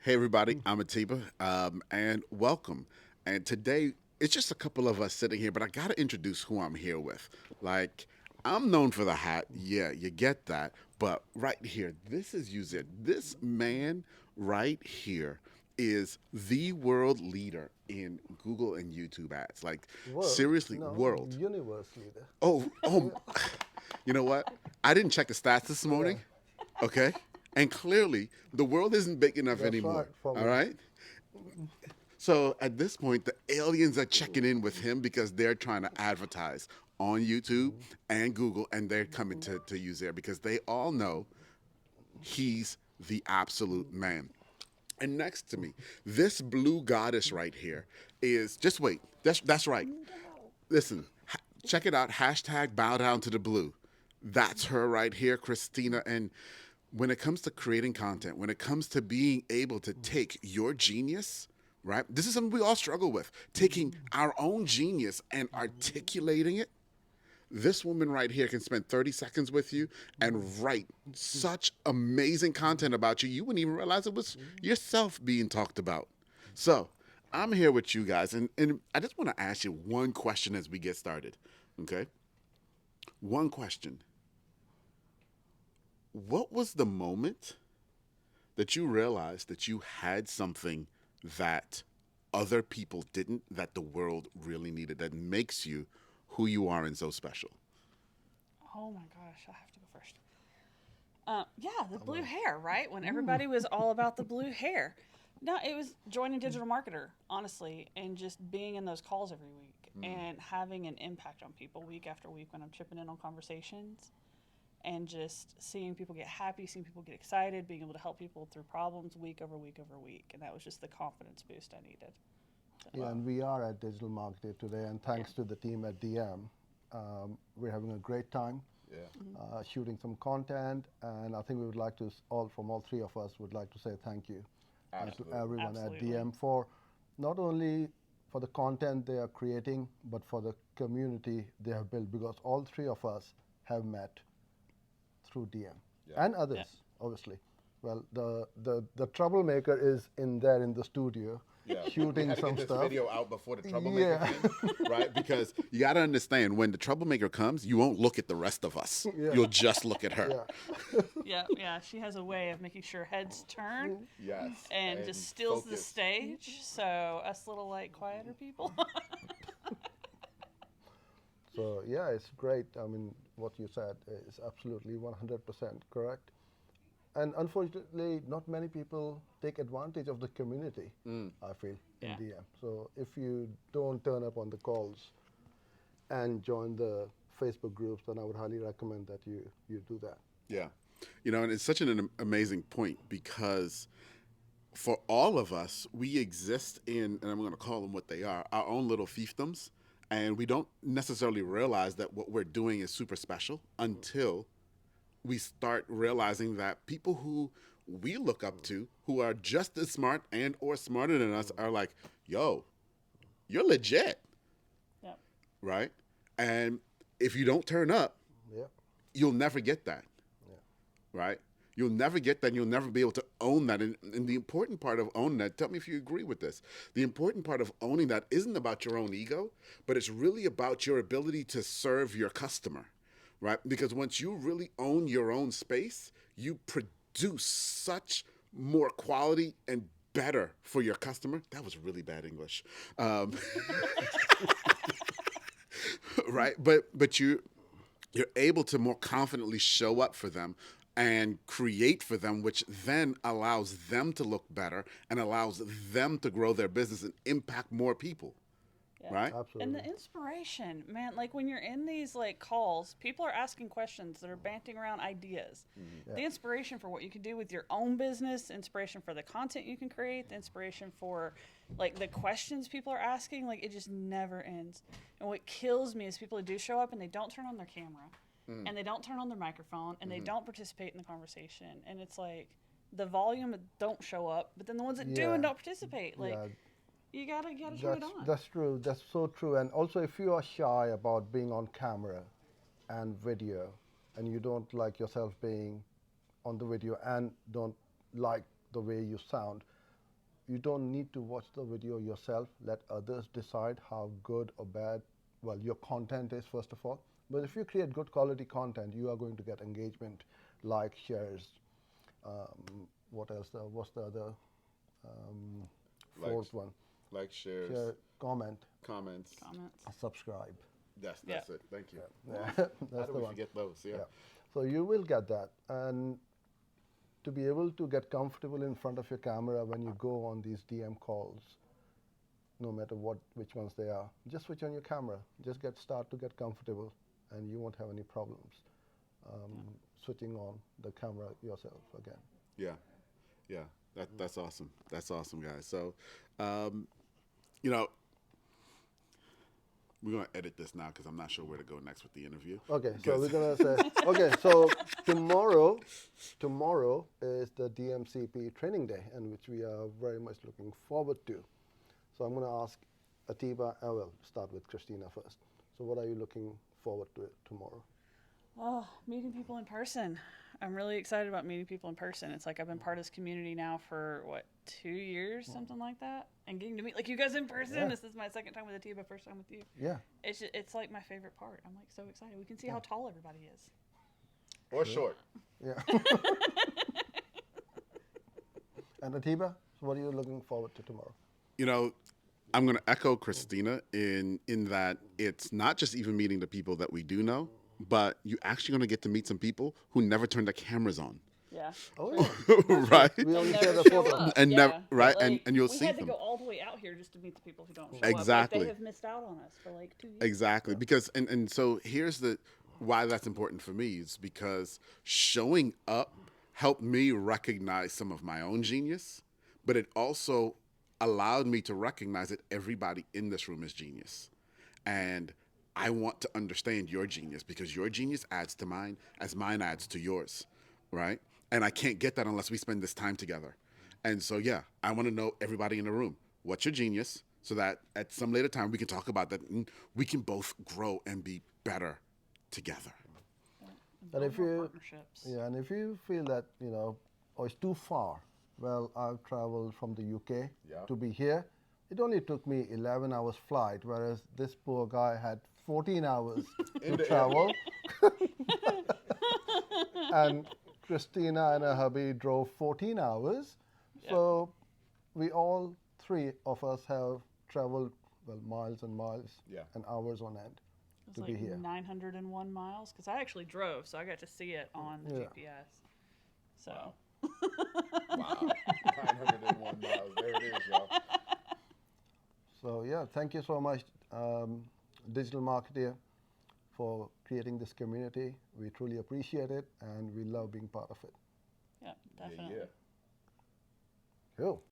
Hey everybody, I'm Atiba, and welcome. And today it's just a couple of us sitting here, but I gotta introduce who I'm here with. Like, I'm known for the hat, yeah, you get that. But right here, this is use it. This man right here is the world leader in Google and YouTube ads. Like, World? seriously, No, world. universe leader. Oh, you know what? I didn't check the stats this Yeah, morning, okay? And clearly, the world isn't big enough that's right anymore, for all me. right? So at this point, the aliens are checking in with him because they're trying to advertise on YouTube and Google, and they're coming to use there because they all know he's the absolute man. And next to me, this blue goddess right here is just wait. That's right. Listen, check it out. Hashtag bow down to the blue. That's her right here, Christina. And when it comes to creating content, when it comes to being able to take your genius, right? This is something we all struggle with. Taking our own genius and articulating it. This woman right here can spend 30 seconds with you and write such amazing content about you, you wouldn't even realize it was yourself being talked about. So, I'm here with you guys, and I just want to ask you one question as we get started. Okay? One question. What was the moment that you realized that you had something that other people didn't, that the world really needed, that makes you who you are and so special? Oh my gosh, I have to go first. Yeah, the blue hair, right? When everybody was all about the blue hair. No, it was joining Digital Marketer, honestly, and just being in those calls every week and having an impact on people week after week when I'm chipping in on conversations and just seeing people get happy, seeing people get excited, being able to help people through problems week over week over week. And that was just the confidence boost I needed. So, Yeah, and we are at Digital Marketer today, and yeah. thanks to the team at DM, we're having a great time Yeah. shooting some content, and I think we would like to all three of us would like to say thank you to Absolutely. everyone at Absolutely. DM for not only for the content they are creating, but for the community they have built. Because all three of us have met through DM Yeah. and Yeah. others, obviously. Well, the troublemaker is in there in the studio Yeah, we shooting had to some get this stuff. video out before the troublemaker Yeah, came, right? Because you got to understand when the troublemaker comes, you won't look at the rest of us. yeah, You'll just look at her. yeah. Yeah, yeah. She has a way of making sure heads turn Yes. and And just steals the focus. stage. So us little like quieter people. So yeah, it's great. I mean, what you said is absolutely 100% correct. And unfortunately, not many people take advantage of the community. I feel in Yeah. DM. So if you don't turn up on the calls and join the Facebook groups, then I would highly recommend that you do that. Yeah. And it's such an amazing point because for all of us, we exist in, and I'm going to call them what they are, our own little fiefdoms. And we don't necessarily realize that what we're doing is super special until we start realizing that people who we look up to, who are just as smart and or smarter than us, are like, yo, you're legit, Yep. right? And if you don't turn up, Yeah, you'll never get that, yeah, right? You'll never get that. And you'll never be able to own that. And the important part of owning that, tell me if you agree with this. The important part of owning that isn't about your own ego, but it's really about your ability to serve your customer, right? Because once you really own your own space, you produce such more quality and better for your customer. That was really bad English, right? But you're able to more confidently show up for them and create for them, which then allows them to look better and allows them to grow their business and impact more people, Yeah. right? And absolutely. the inspiration, man, like when you're in these like calls, people are asking questions that are banting around ideas. Yeah, The inspiration for what you can do with your own business, inspiration for the content you can create, the inspiration for like the questions people are asking, like it just never ends. And what kills me is people who do show up and they don't turn on their camera and they don't turn on their microphone and they don't participate in the conversation. And it's like the volume that don't show up, but then the ones that do yeah, and don't participate, like yeah. you gotta turn it That's on. that's true. That's so true. And also, if you are shy about being on camera and video, and you don't like yourself being on the video and don't like the way you sound, you don't need to watch the video yourself. Let others decide how good or bad, well, your content is, first of all. But if you create good quality content, you are going to get engagement, like, shares. What else? What's the other fourth one? Like, shares, Share, comment, comments. subscribe. That's it. Thank you. Yeah, How that's do the we one. forget those? Yeah. Yeah. So you will get that. And to be able to get comfortable in front of your camera when you go on these DM calls, no matter which ones they are, just switch on your camera. Just start to get comfortable, and you won't have any problems switching on the camera yourself again. Yeah, yeah, that's awesome. That's awesome, guys. So, you know, we're gonna edit this now because I'm not sure where to go next with the interview. Okay, so we're gonna say, okay, so tomorrow is the DMCP training day, and which we are very much looking forward to. So I'm gonna ask Atiba, I will start with Christina first. So what are you looking forward to tomorrow? Oh, meeting people in person. I'm really excited about meeting people in person. It's like I've been part of this community now for, 2 years, something like that? And getting to meet, like, you guys in person. Yeah. This is my second time with Atiba, first time with you. Yeah. It's like my favorite part. I'm, like, so excited. We can see how tall everybody is. Or short. Yeah. And Atiba, so what are you looking forward to tomorrow? You know, I'm going to echo Christina in that it's not just even meeting the people that we do know, but you're actually going to get to meet some people who never turn their cameras on. Yeah. Oh, yeah. Right? We only Never share the show photo. up. And Yeah, never, right? but, like, And you'll we see had to them. go all the way out here just to meet the people who don't show up. Exactly. Like, they have missed out on us for like 2 years. Exactly. Because, and so here's why that's important for me is because showing up helped me recognize some of my own genius, but it also allowed me to recognize that everybody in this room is genius. And I want to understand your genius because your genius adds to mine as mine adds to yours, right? And I can't get that unless we spend this time together. And so, yeah, I want to know everybody in the room. What's your genius? So that at some later time we can talk about that and we can both grow and be better together. And if you, Partnerships. yeah, and if you feel that, oh, it's too far, well, I've traveled from the UK to be here. It only took me 11 hours flight, whereas this poor guy had 14 hours to travel. And Christina and her hubby drove 14 hours. So we all three of us have traveled, well, miles and miles and hours on end It's to like be here. 901 miles because I actually drove, so I got to see it on the GPS. So. Wow. 901 miles. There it is, y'all. So yeah, thank you so much, Digitalmarketer, for creating this community. We truly appreciate it, and we love being part of it. Yeah, definitely. Yeah. Cool.